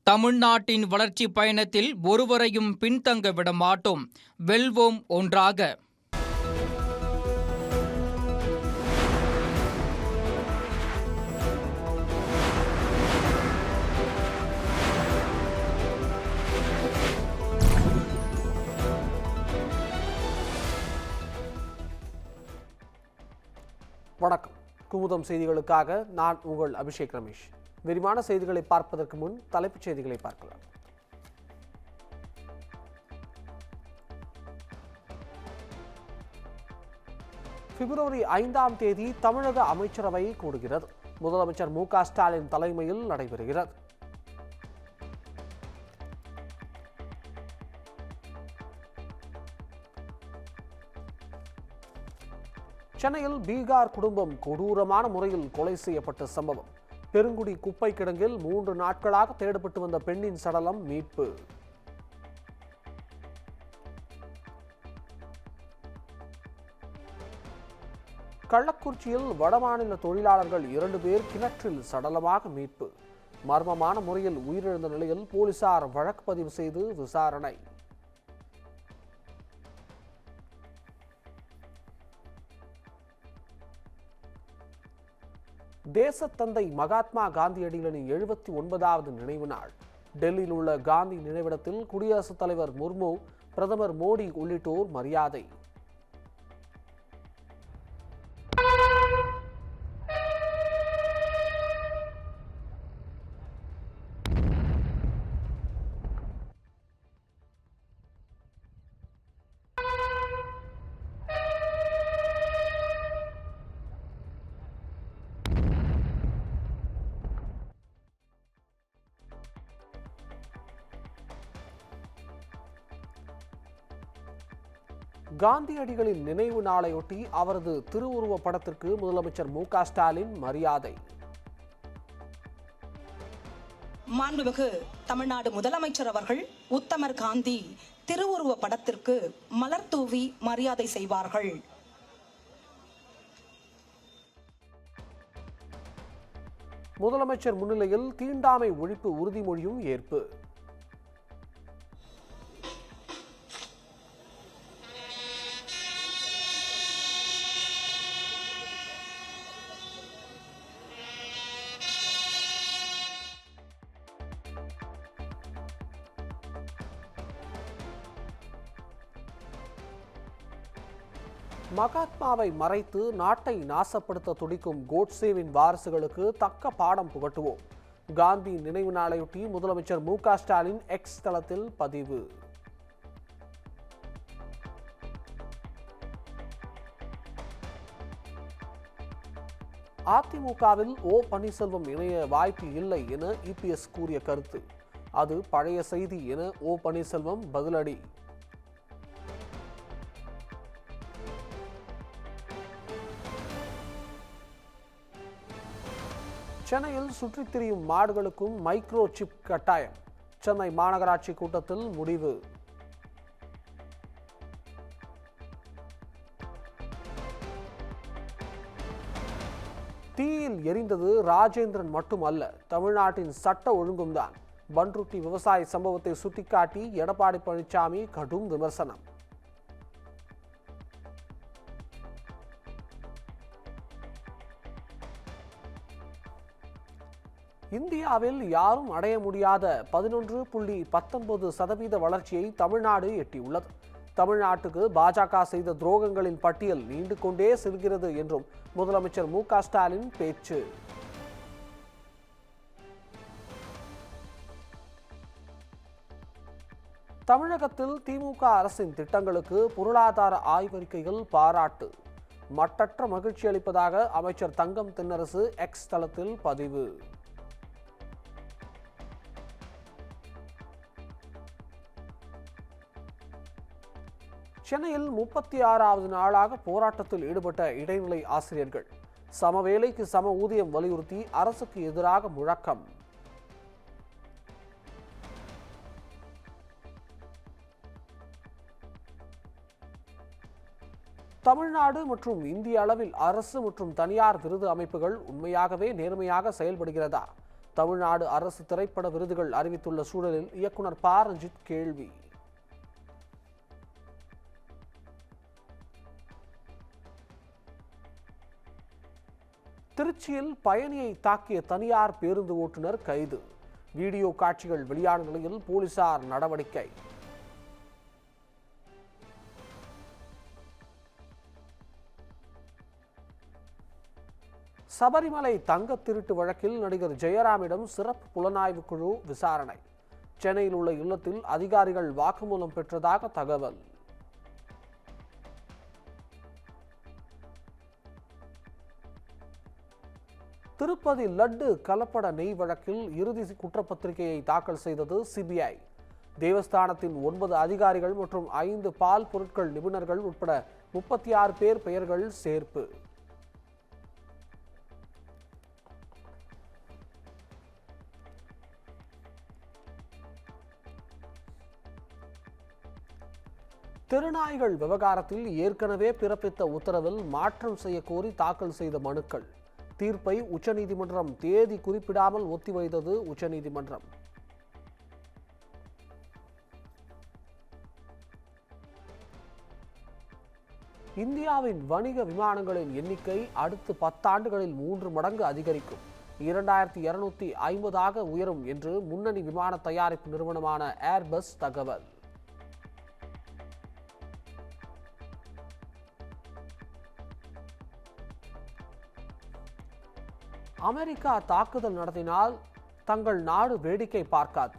தமிழ்நாட்டின் வளர்ச்சி பயணத்தில் ஒருவரையும் பின்தங்க விட மாட்டோம். வெல்வோம் ஒன்றாக. வணக்கம். குமுதம் செய்திகளுக்காக நான் உங்கள் அபிஷேக் ரமேஷ். விரிவான செய்திகளை பார்ப்பதற்கு முன் தலைப்புச் செய்திகளை பார்க்கலாம். பிப்ரவரி 5ஆம் தேதி தமிழக அமைச்சரவை கூடுகிறது. முதலமைச்சர் மு க ஸ்டாலின் தலைமையில் நடைபெறுகிறது. சென்னையில் பீகார் குடும்பம் கொடூரமான முறையில் கொலை செய்யப்பட்ட சம்பவம். பெருங்குடி குப்பை கிடங்கில் 3 நாட்களாக தேடப்பட்டு வந்த பெண்ணின் சடலம் மீட்பு. கள்ளக்குறிச்சியில் வடமாநில தொழிலாளர்கள் 2 பேர் கிணற்றில் சடலமாக மீட்பு. மர்மமான முறையில் உயிரிழந்த நிலையில் போலீசார் வழக்கு பதிவு செய்து விசாரணை. தேசத்தந்தை மகாத்மா காந்தியடிகளின் 79வது நினைவு நாள். டெல்லியில் உள்ள காந்தி நினைவிடத்தில் குடியரசுத் தலைவர் முர்மு, பிரதமர் மோடி உள்ளிட்டோர் மரியாதை. காந்தியடிகளின் நினைவு நாளையொட்டி அவரது திருவுருவ படத்திற்கு முதலமைச்சர் மு க ஸ்டாலின் மரியாதை. மாண்புமிகு தமிழ்நாடு முதலமைச்சர் அவர்கள் உத்தமர் காந்தி திருவுருவ படத்திற்கு மலர் தூவி மரியாதை செய்வார்கள். முதலமைச்சர் முன்னிலையில் தீண்டாமை ஒழிப்பு உறுதிமொழியும் ஏற்பு. மகாத்மாவை மறைத்து நாட்டை நாசப்படுத்த துடிக்கும் கோட்சேவின் வாரிசுகளுக்கு தக்க பாடம் புகட்டுவோம். காந்தி நினைவு நாளையொட்டி முதலமைச்சர் மு க ஸ்டாலின் எக்ஸ் தளத்தில் பதிவு. அதிமுகவில் ஓ பன்னீர்செல்வம் இணைய வாய்ப்பு இல்லை என இபிஎஸ் கூறிய கருத்து அது பழைய செய்தி என ஓ பன்னீர்செல்வம் பதிலடி. சென்னையில் சுற்றித் திரியும் மாடுகளுக்கும் மைக்ரோ சிப் கட்டாயம். சென்னை மாநகராட்சி கூட்டத்தில் முடிவு. தீயில் எரிந்தது ராஜேந்திரன் மட்டுமல்ல, தமிழ்நாட்டின் சட்ட ஒழுங்கும்தான். பன்ருட்டி விவசாய சம்பவத்தை சுட்டிக்காட்டி எடப்பாடி பழனிசாமி கடும் விமர்சனம். இந்தியாவில் யாரும் அடைய முடியாத 11.19% வளர்ச்சியை தமிழ்நாடு எட்டியுள்ளது. தமிழ்நாட்டுக்கு பாஜக செய்த துரோகங்களின் பட்டியல் நீண்டு கொண்டே செல்கிறது என்றும் முதலமைச்சர் மு க ஸ்டாலின் பேச்சு. தமிழகத்தில் திமுக அரசின் திட்டங்களுக்கு பொருளாதார ஆய்வறிக்கைகள் பாராட்டு. மட்டற்ற மகிழ்ச்சி அளிப்பதாக அமைச்சர் தங்கம் தென்னரசு எக்ஸ் தளத்தில் பதிவு. சென்னையில் 36வது நாளாக போராட்டத்தில் ஈடுபட்ட இடைநிலை ஆசிரியர்கள். சம வேலைக்கு சம ஊதியம் வலியுறுத்தி அரசுக்கு எதிராக முழக்கம். தமிழ்நாடு மற்றும் இந்திய அளவில் அரசு மற்றும் தனியார் விருது அமைப்புகள் உண்மையாகவே நேர்மையாக செயல்படுகிறதா? தமிழ்நாடு அரசு திரைப்பட விருதுகள் அறிவித்துள்ள சூழலில் இயக்குனர் ப. ரஞ்சித் கேள்வி. திருச்சியில் பயணியை தாக்கிய தனியார் பேருந்து ஓட்டுநர் கைது. வீடியோ காட்சிகள் வெளியான நிலையில் போலீசார் நடவடிக்கை. சபரிமலை தங்க திருட்டு வழக்கில் நடிகர் ஜெயராமிடம் சிறப்பு புலனாய்வு குழு விசாரணை. சென்னையில் உள்ள இல்லத்தில் அதிகாரிகள் வாக்குமூலம் பெற்றதாக தகவல். திருப்பதி லட்டு கலப்பட நெய் வழக்கில் இறுதி குற்றப்பத்திரிகையை தாக்கல் செய்தது சிபிஐ. தேவஸ்தானத்தின் 9 அதிகாரிகள் மற்றும் 5 பால் பொருட்கள் நிபுணர்கள் உட்பட 36 பேர் பெயர்கள் சேர்ப்பு. திருநாய்கள் விவகாரத்தில் ஏற்கனவே பிறப்பித்த உத்தரவில் மாற்றம் செய்ய கோரி தாக்கல் செய்த மனுக்கள். தீர்ப்பை உச்சநீதிமன்றம் தேதி குறிப்பிடாமல் ஒத்திவைத்தது உச்சநீதிமன்றம். இந்தியாவின் வணிக விமானங்களின் எண்ணிக்கை அடுத்த 10 ஆண்டுகளில் 3 மடங்கு அதிகரிக்கும். 2250 உயரும் என்று முன்னணி விமான தயாரிப்பு நிறுவனமான ஏர்பஸ் தகவல். அமெரிக்கா தாக்குதல் நடத்தினால் தங்கள் நாடு வேடிக்கை பார்க்காது,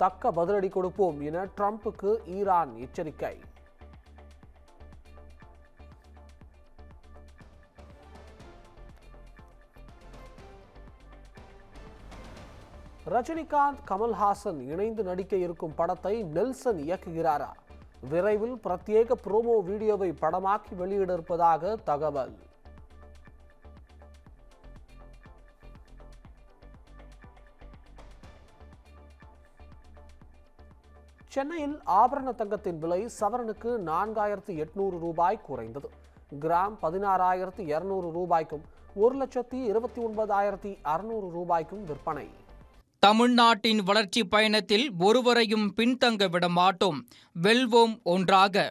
தக்க பதிலடி கொடுப்போம் என ட்ரம்புக்கு ஈரான் எச்சரிக்கை. ரஜினிகாந்த் கமல்ஹாசன் இணைந்து நடிக்க இருக்கும் படத்தை நெல்சன் இயக்குகிறாரா? விரைவில் பிரத்யேக ப்ரோமோ வீடியோவை படமாக்கி வெளியிட இருப்பதாக தகவல். சென்னையில் ஆபரண தங்கத்தின் விலை சவரனுக்கு 4800 ரூபாய் குறைந்தது. கிராம் 16200 ரூபாய்க்கும் 1,29,600 ரூபாய்க்கும் விற்பனை. தமிழ்நாட்டின் வளர்ச்சி பயணத்தில் ஒருவரையும் பின்தங்க விட மாட்டோம். வெல்வோம் ஒன்றாக.